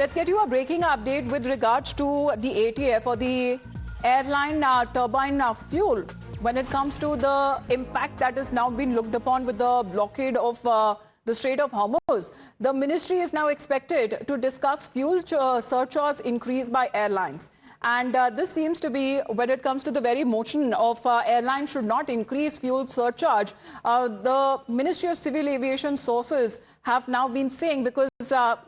Let's get you a breaking update with regards to the ATF or the airline turbine fuel when it comes to the impact that has now been looked upon with the blockade of the Strait of Hormuz. The ministry is now expected to discuss fuel surcharge increase by airlines. And this seems to be, when it comes to the very motion of airlines should not increase fuel surcharge, the Ministry of Civil Aviation sources have now been saying, because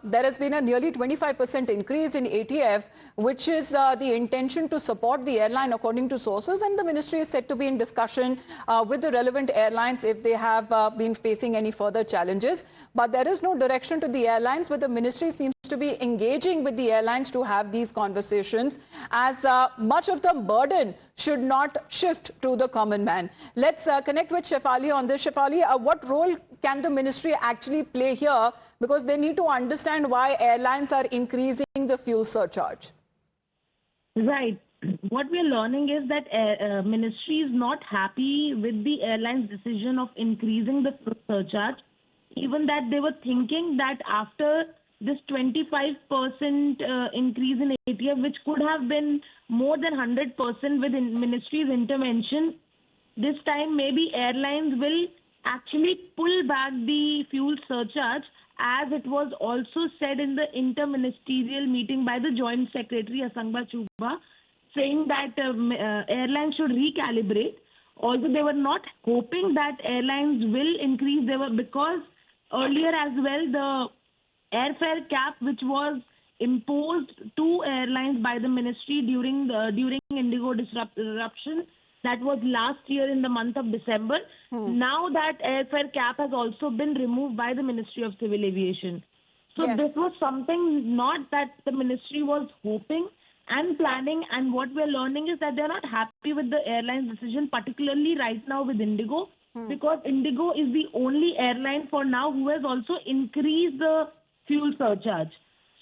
there has been a nearly 25% increase in ATF, which is the intention to support the airline according to sources, and the ministry is said to be in discussion with the relevant airlines if they have been facing any further challenges. But there is no direction to the airlines, but the ministry seems to be engaging with the airlines to have these conversations, as much of the burden should not shift to the common man. Let's connect with Shefali on this. Shefali, what role can the ministry actually play here? Because they need to understand why airlines are increasing the fuel surcharge. Right. What we are learning is that ministry is not happy with the airline's decision of increasing the fuel surcharge. Even that they were thinking that after this 25% increase in ATF, which could have been more than 100% with ministry's intervention, this time maybe airlines will actually pull back the fuel surcharge, as it was also said in the interministerial meeting by the Joint Secretary Asangba Chuba, saying that airlines should recalibrate. Although they were not hoping that airlines will increase, because earlier as well the airfare cap, which was imposed to airlines by the ministry during Indigo disruption, that was last year in the month of December. Now that airfare cap has also been removed by the Ministry of Civil Aviation. So yes, this was something not that the ministry was hoping and planning, and what we're learning is that they're not happy with the airline's decision, particularly right now with Indigo, because Indigo is the only airline for now who has also increased the fuel surcharge.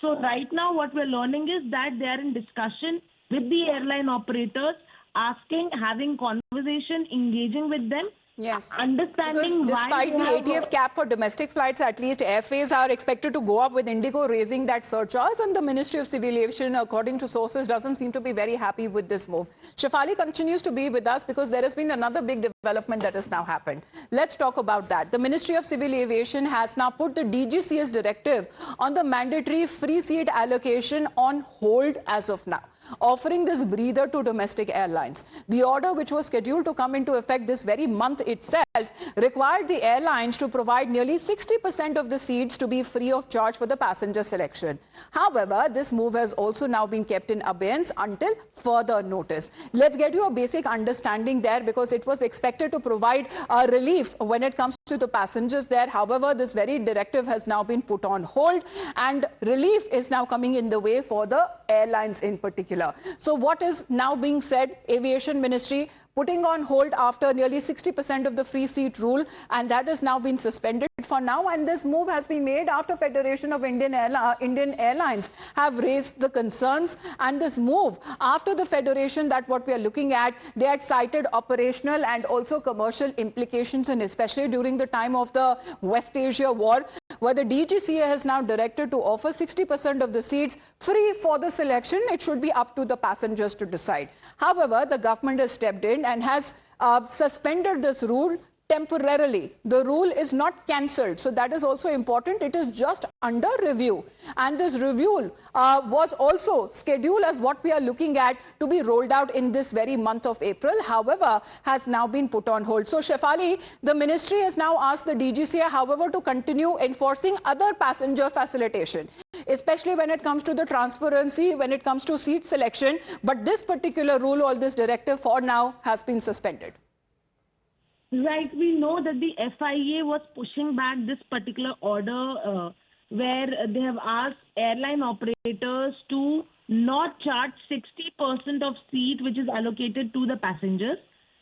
So right now what we're learning is that they are in discussion with the airline operators, having conversation, engaging with them. Yes, understanding because despite the ATF cap for domestic flights, at least airfares are expected to go up, with Indigo raising that surcharge, and the Ministry of Civil Aviation, according to sources, doesn't seem to be very happy with this move. Shefali continues to be with us because there has been another big development that has now happened. Let's talk about that. The Ministry of Civil Aviation has now put the DGCA's directive on the mandatory free seat allocation on hold as of now, offering this breather to domestic airlines. The order, which was scheduled to come into effect this very month itself, required the airlines to provide nearly 60% of the seats to be free of charge for the passenger selection. However, this move has also now been kept in abeyance until further notice. Let's get you a basic understanding there, because it was expected to provide relief when it comes to the passengers there. However, this very directive has now been put on hold, and relief is now coming in the way for the airlines in particular. So what is now being said? Aviation Ministry putting on hold after nearly 60% of the free seat rule, and that has now been suspended for now. And this move has been made after Federation of Indian Airlines have raised the concerns. And this move after the Federation, that what we are looking at, they had cited operational and also commercial implications, and especially during the time of the West Asia war, where the DGCA has now directed to offer 60% of the seats free for the selection. It should be up to the passengers to decide. However, the government has stepped in and has suspended this rule temporarily. The rule is not cancelled, so that is also important. It is just under review, and this review was also scheduled as what we are looking at to be rolled out in this very month of April. However, has now been put on hold. So Shefali, the ministry has now asked the DGCA, however, to continue enforcing other passenger facilitation, especially when it comes to the transparency, when it comes to seat selection. But this particular rule or this directive for now has been suspended. Right. We know that the FIA was pushing back this particular order where they have asked airline operators to not charge 60% of seat which is allocated to the passengers.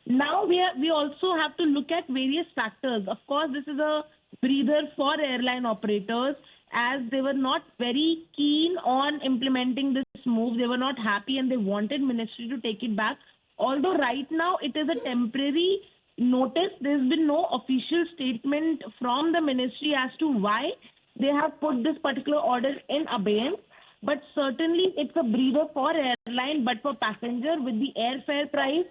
Now we also have to look at various factors. Of course, this is a breather for airline operators, as they were not very keen on implementing this move. They were not happy and they wanted ministry to take it back. Although right now it is a temporary notice, there's been no official statement from the ministry as to why they have put this particular order in abeyance. but certainly it's a breather for airline, but for passenger with the airfare price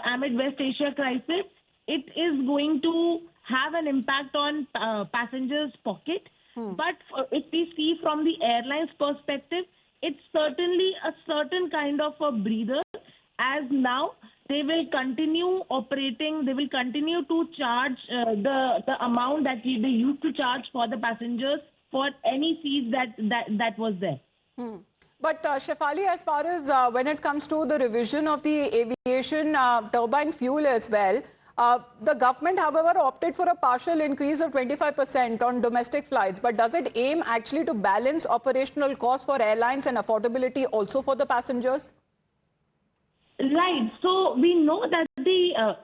amid West Asia crisis, it is going to have an impact on passengers' pocket. But if we see from the airline's perspective, it's certainly a certain kind of a breather, as now they will continue operating, they will continue to charge the amount that they used to charge for the passengers for any fees that was there. But Shefali, as far as when it comes to the revision of the aviation turbine fuel as well, the government, however, opted for a partial increase of 25% on domestic flights. But does it aim actually to balance operational costs for airlines and affordability also for the passengers? Right. So we know that the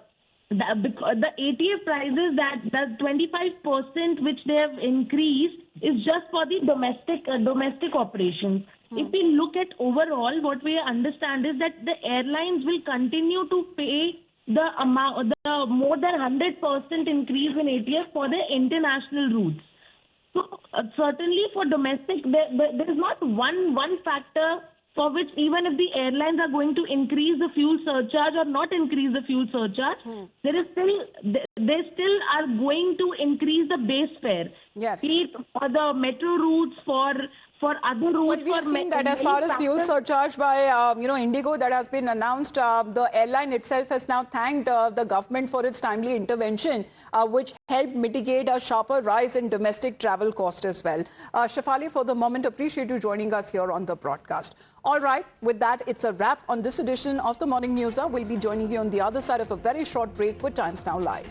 ATF prices, that the 25% which they have increased is just for the domestic operations. If we look at overall, what we understand is that the airlines will continue to pay the amount, the more than 100% increase in ATF for the international routes. So certainly for domestic, there is not one factor for which, even if the airlines are going to increase the fuel surcharge or not increase the fuel surcharge, they still are going to increase the base fare. Yes. Be it for the metro routes, for other routes. But we have seen that as far as fuel surcharge by Indigo that has been announced, the airline itself has now thanked the government for its timely intervention, which helped mitigate a sharper rise in domestic travel cost as well. Shefali, for the moment, appreciate you joining us here on the broadcast. All right, with that, it's a wrap on this edition of the Morning News. We'll be joining you on the other side of a very short break with Times Now Live.